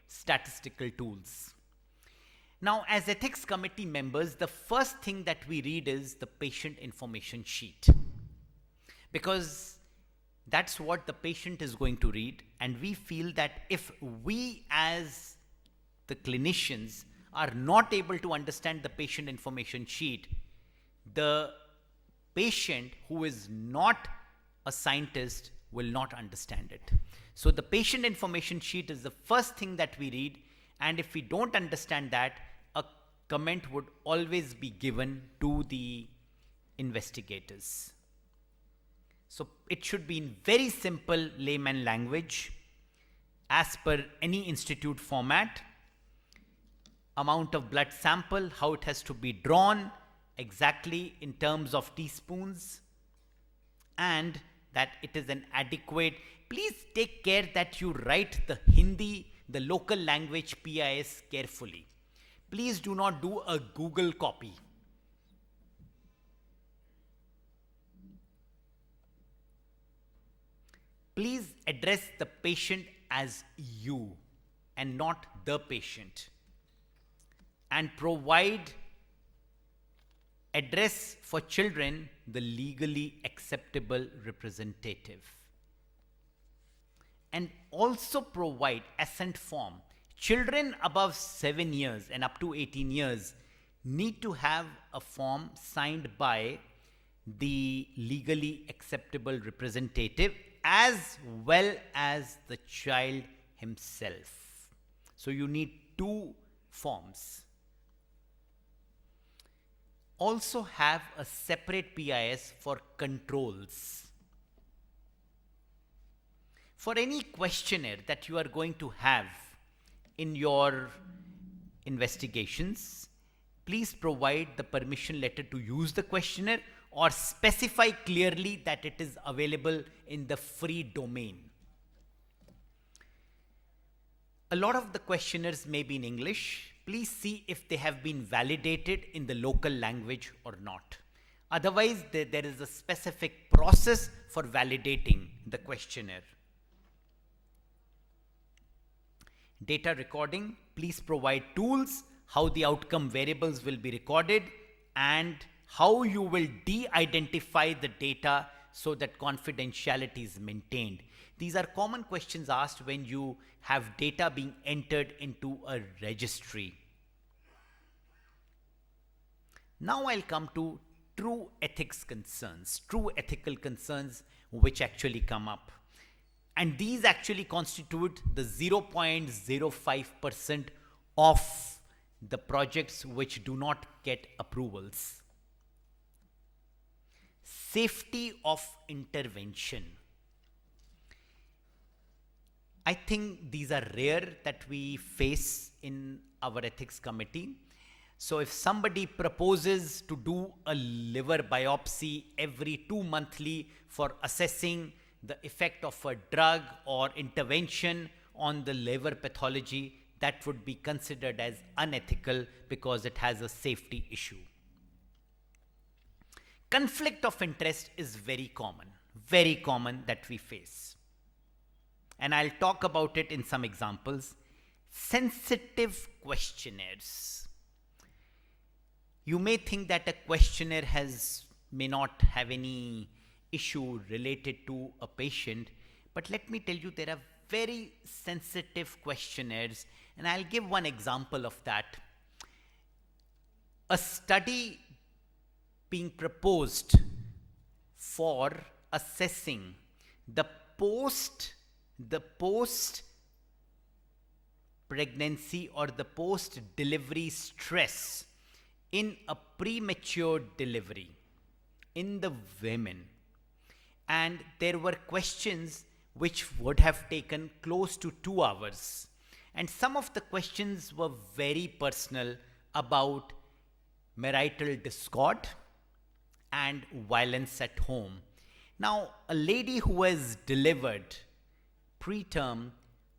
statistical tools. Now, as ethics committee members, the first thing that we read is the patient information sheet, because that's what the patient is going to read, and we feel that if we as the clinicians are not able to understand the patient information sheet, the patient who is not a scientist will not understand it. So the patient information sheet is the first thing that we read, and if we don't understand that, a comment would always be given to the investigators. So it should be in very simple layman language, as per any institute format. Amount of blood sample, how it has to be drawn exactly in terms of teaspoons, and that it is an adequate. Please take care that you write the Hindi, the local language PIS carefully. Please do not do a Google copy. Please address the patient as you and not the patient, and provide address for children the legally acceptable representative, and also provide assent form. Children above 7 years and up to 18 years need to have a form signed by the legally acceptable representative as well as the child himself. So you need 2 forms. Also have a separate PIS for controls. For any questionnaire that you are going to have in your investigations, please provide the permission letter to use the questionnaire, or specify clearly that it is available in the free domain. A lot of the questionnaires may be in English. Please see if they have been validated in the local language or not. Otherwise, there is a specific process for validating the questionnaire. Data recording, please provide tools how the outcome variables will be recorded and how you will de-identify the data so that confidentiality is maintained. These are common questions asked when you have data being entered into a registry. Now I'll come to true ethics concerns, true ethical concerns which actually come up. And these actually constitute the 0.05% of the projects which do not get approvals. Safety of intervention. I think these are rare that we face in our ethics committee. So if somebody proposes to do a liver biopsy every 2 monthly for assessing the effect of a drug or intervention on the liver pathology, that would be considered as unethical because it has a safety issue. Conflict of interest is very common that we face. And I'll talk about it in some examples. Sensitive questionnaires. You may think that a questionnaire may not have any issue related to a patient, but let me tell you, there are very sensitive questionnaires, and I'll give one example of that. A study being proposed for assessing the post pregnancy or the post delivery stress in a premature delivery in the women, and there were questions which would have taken close to 2 hours, and some of the questions were very personal about marital discord and violence at home. Now, a lady who has delivered preterm,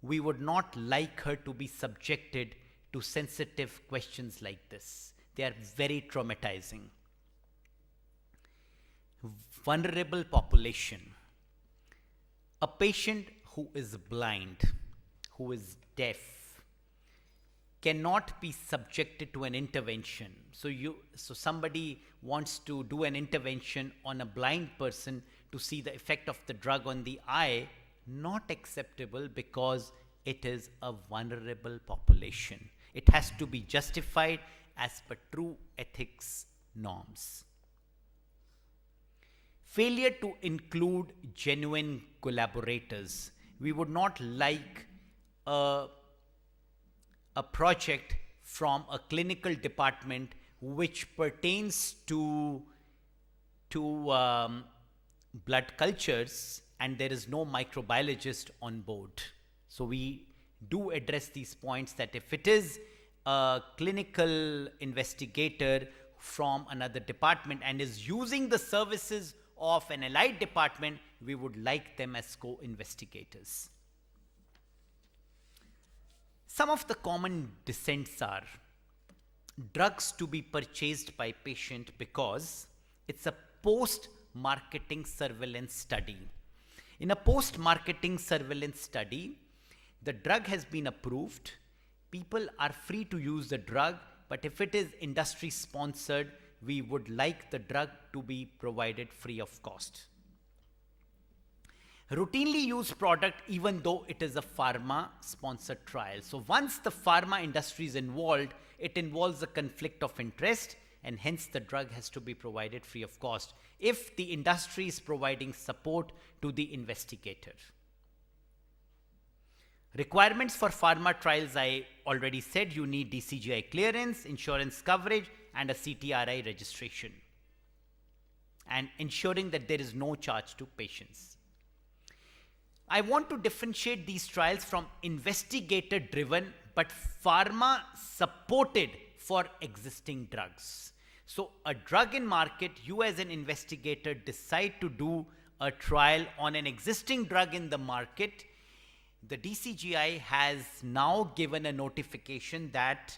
we would not like her to be subjected to sensitive questions like this. They are very traumatizing. Vulnerable population. A patient who is blind, who is deaf, cannot be subjected to an intervention. So somebody wants to do an intervention on a blind person to see the effect of the drug on the eye, not acceptable because it is a vulnerable population. It has to be justified as per true ethics norms. Failure to include genuine collaborators. We would not like a project from a clinical department which pertains to blood cultures and there is no microbiologist on board. So we do address these points that if it is a clinical investigator from another department and is using the services of an allied department, we would like them as co-investigators. Some of the common dissents are drugs to be purchased by patient because it's a post-marketing surveillance study. In a post-marketing surveillance study, the drug has been approved, people are free to use the drug, but if it is industry sponsored, we would like the drug to be provided free of cost. Routinely used product even though it is a pharma sponsored trial. So once the pharma industry is involved, it involves a conflict of interest and hence the drug has to be provided free of cost if the industry is providing support to the investigator. Requirements for pharma trials, I already said, you need DCGI clearance, insurance coverage and a CTRI registration, and ensuring that there is no charge to patients. I want to differentiate these trials from investigator driven but pharma supported for existing drugs. So a drug in market, you as an investigator decide to do a trial on an existing drug in the market. The DCGI has now given a notification that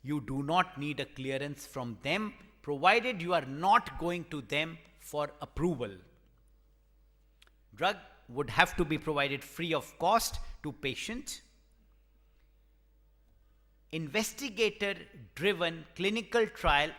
you do not need a clearance from them, provided you are not going to them for approval. Drug would have to be provided free of cost to patient. Investigator-driven clinical trial